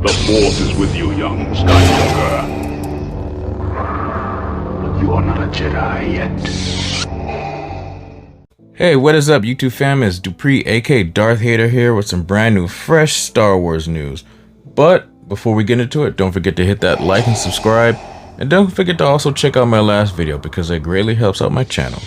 The Force is with you, young Skywalker. But you are not a Jedi yet. Hey, what is up, YouTube fam? It's Dupree, aka Darth Vader here with some brand new, fresh Star Wars news. But before we get into it, don't forget to hit that like and subscribe. And don't forget to also check out my last video because it greatly helps out my channel.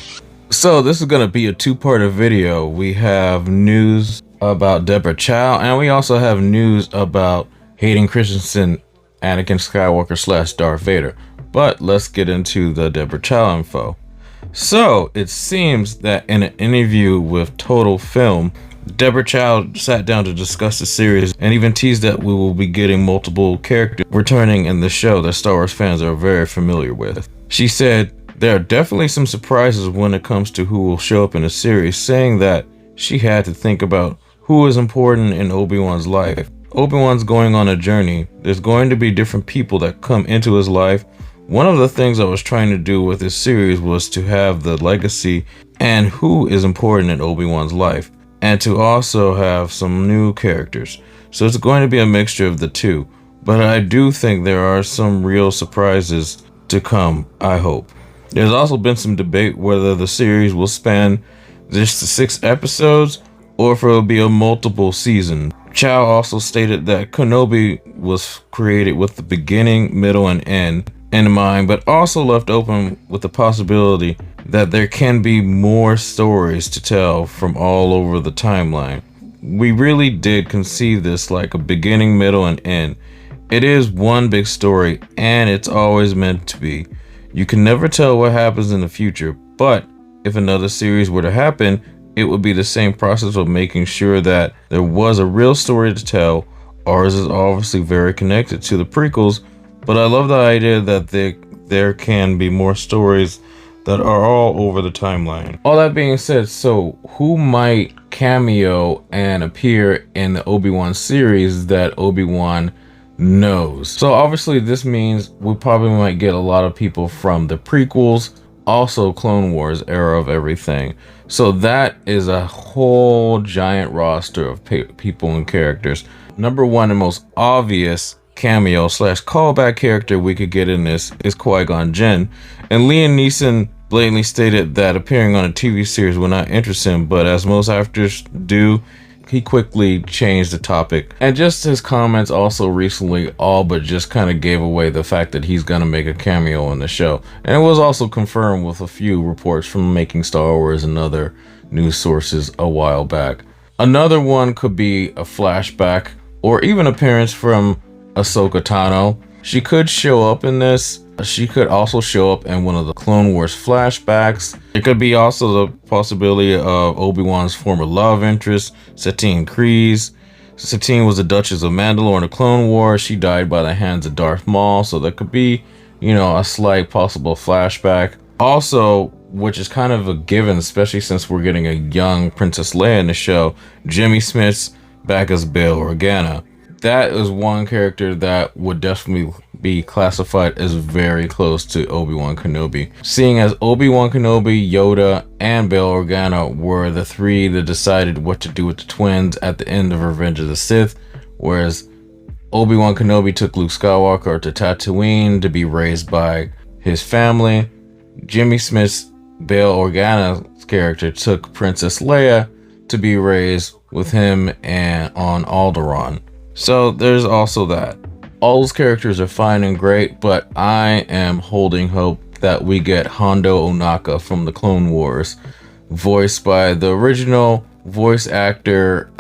So this is going to be a two-parter video. We have news about Deborah Chow, and we also have news about Hayden Christensen, Anakin Skywalker / Darth Vader. But let's get into the Deborah Chow info. So it seems that in an interview with Total Film, Deborah Chow sat down to discuss the series and even teased that we will be getting multiple characters returning in the show that Star Wars fans are very familiar with. She said there are definitely some surprises when it comes to who will show up in the series, saying that she had to think about who is important in Obi-Wan's life. Obi-Wan's going on a journey. There's going to be different people that come into his life. One of the things I was trying to do with this series was to have the legacy and who is important in Obi-Wan's life, and to also have some new characters. So it's going to be a mixture of the two, but I do think there are some real surprises to come, I hope. There's also been some debate whether the series will span just the 6 episodes or if it will be a multiple season. Chow also stated that Kenobi was created with the beginning, middle, and end in mind, but also left open with the possibility that there can be more stories to tell from all over the timeline. We really did conceive this like a beginning, middle, and end. It is one big story, and it's always meant to be. You can never tell what happens in the future, but if another series were to happen, it would be the same process of making sure that there was a real story to tell. Ours is obviously very connected to the prequels, but I love the idea that there can be more stories that are all over the timeline. All that being said, so who might cameo and appear in the Obi-Wan series that Obi-Wan knows? So obviously this means we probably might get a lot of people from the prequels, also Clone Wars era of everything. So that is a whole giant roster of people and characters. Number one and most obvious cameo / callback character we could get in this is Qui-Gon Jinn, and Liam Neeson blatantly stated that appearing on a TV series would not interest him, but as most actors do, he quickly changed the topic. And just his comments also recently all but just kind of gave away the fact that he's gonna make a cameo in the show, and it was also confirmed with a few reports from Making Star Wars and other news sources a while back. Another one could be a flashback or even appearance from Ahsoka Tano. She could show up in this. She could also show up in one of the Clone Wars flashbacks. It could be also the possibility of Obi-Wan's former love interest, Satine Kryze. Satine was the Duchess of Mandalore in the Clone Wars. She died by the hands of Darth Maul, so there could be, a slight possible flashback. Also, which is kind of a given, especially since we're getting a young Princess Leia in the show, Jimmy Smits back as Bail Organa. That is one character that would definitely be classified as very close to Obi-Wan Kenobi, seeing as Obi-Wan Kenobi, Yoda, and Bail Organa were the three that decided what to do with the twins at the end of Revenge of the Sith, whereas Obi-Wan Kenobi took Luke Skywalker to Tatooine to be raised by his family. Jimmy Smith's Bail Organa's character took Princess Leia to be raised with him and on Alderaan. So there's also that. All those characters are fine and great, but I am holding hope that we get Hondo Ohnaka from the Clone Wars, voiced by the original voice actor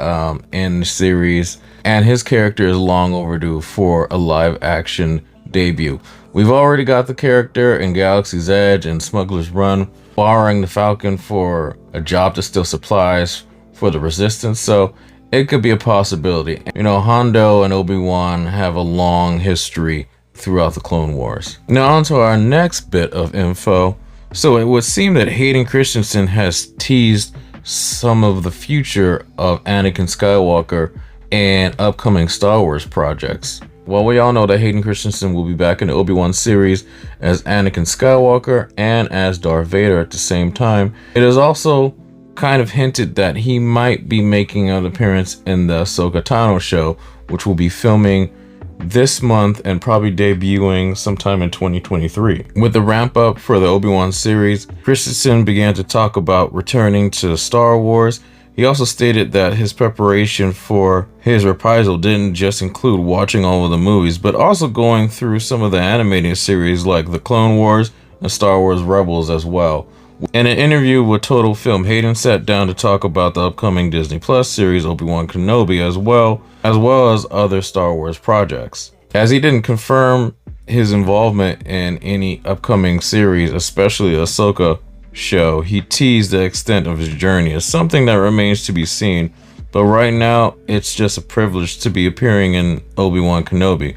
in the series, and his character is long overdue for a live action debut. We've already got the character in Galaxy's Edge and Smuggler's Run, borrowing the Falcon for a job to steal supplies for the Resistance, so it could be a possibility. Hondo and Obi-Wan have a long history throughout the Clone Wars. Now on to our next bit of info. So it would seem that Hayden Christensen has teased some of the future of Anakin Skywalker and upcoming Star Wars projects. Well, we all know that Hayden Christensen will be back in the Obi-Wan series as Anakin Skywalker and as Darth Vader at the same time. It is also kind of hinted that he might be making an appearance in the Ahsoka Tano show, which will be filming this month and probably debuting sometime in 2023. With the ramp up for the Obi-Wan series, Christensen began to talk about returning to Star Wars. He also stated that his preparation for his reprisal didn't just include watching all of the movies, but also going through some of the animated series like The Clone Wars and Star Wars Rebels as well. In an interview with Total Film, Hayden sat down to talk about the upcoming Disney Plus series Obi-Wan Kenobi as well as other Star Wars projects. As he didn't confirm his involvement in any upcoming series, especially Ahsoka show, he teased the extent of his journey as something that remains to be seen, but right now it's just a privilege to be appearing in Obi-Wan Kenobi.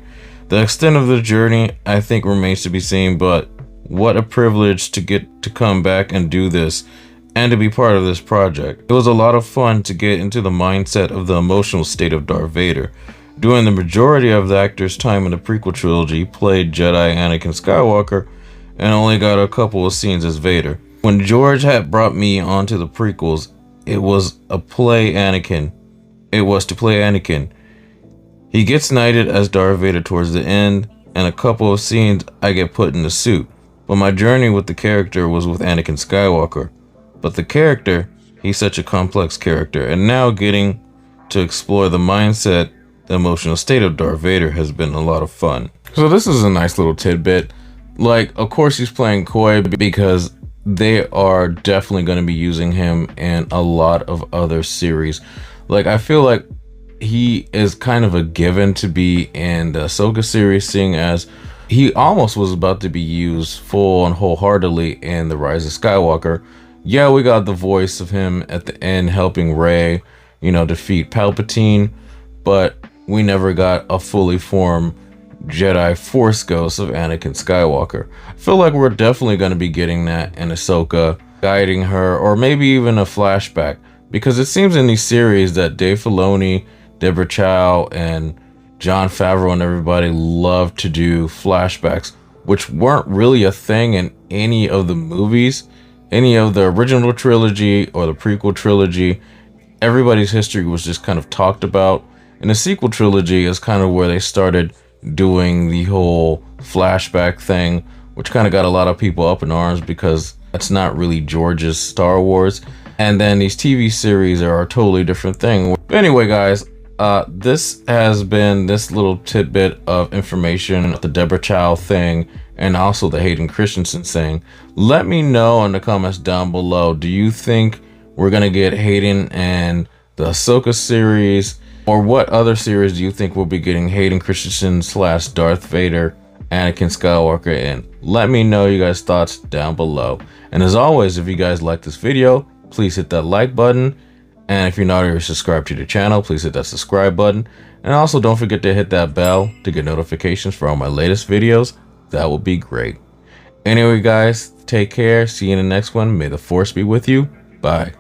The extent of the journey I think remains to be seen, but what a privilege to get to come back and do this and to be part of this project. It was a lot of fun to get into the mindset of the emotional state of Darth Vader. During the majority of the actor's time in the prequel trilogy, played Jedi Anakin Skywalker and only got a couple of scenes as Vader. When George had brought me onto the prequels, it was to play Anakin. He gets knighted as Darth Vader towards the end, and a couple of scenes I get put in the suit. But my journey with the character was with Anakin Skywalker. But the character, he's such a complex character, and now getting to explore the mindset, the emotional state of Darth Vader has been a lot of fun. So this is a nice little tidbit. Like, of course he's playing coy because they are definitely going to be using him in a lot of other series. Like, I feel like he is kind of a given to be in the Ahsoka series, seeing as he almost was about to be used full and wholeheartedly in The Rise of Skywalker. Yeah, we got the voice of him at the end helping Rey, defeat Palpatine, but we never got a fully formed Jedi Force ghost of Anakin Skywalker. I feel like we're definitely going to be getting that in Ahsoka, guiding her, or maybe even a flashback, because it seems in these series that Dave Filoni, Deborah Chow, and Jon Favreau and everybody love to do flashbacks, which weren't really a thing in any of the movies, any of the original trilogy or the prequel trilogy. Everybody's history was just kind of talked about. And the sequel trilogy is kind of where they started doing the whole flashback thing, which kind of got a lot of people up in arms because that's not really George's Star Wars. And then these TV series are a totally different thing. But anyway, guys, this has been this little tidbit of information, the Deborah Chow thing, and also the Hayden Christensen thing. Let me know in the comments down below, do you think we're going to get Hayden and the Ahsoka series? Or what other series do you think we'll be getting Hayden Christensen / Darth Vader, Anakin Skywalker in? Let me know you guys' thoughts down below. And as always, if you guys like this video, please hit that like button. And if you're not already subscribed to the channel, please hit that subscribe button. And also don't forget to hit that bell to get notifications for all my latest videos. That would be great. Anyway, guys, take care. See you in the next one. May the Force be with you. Bye.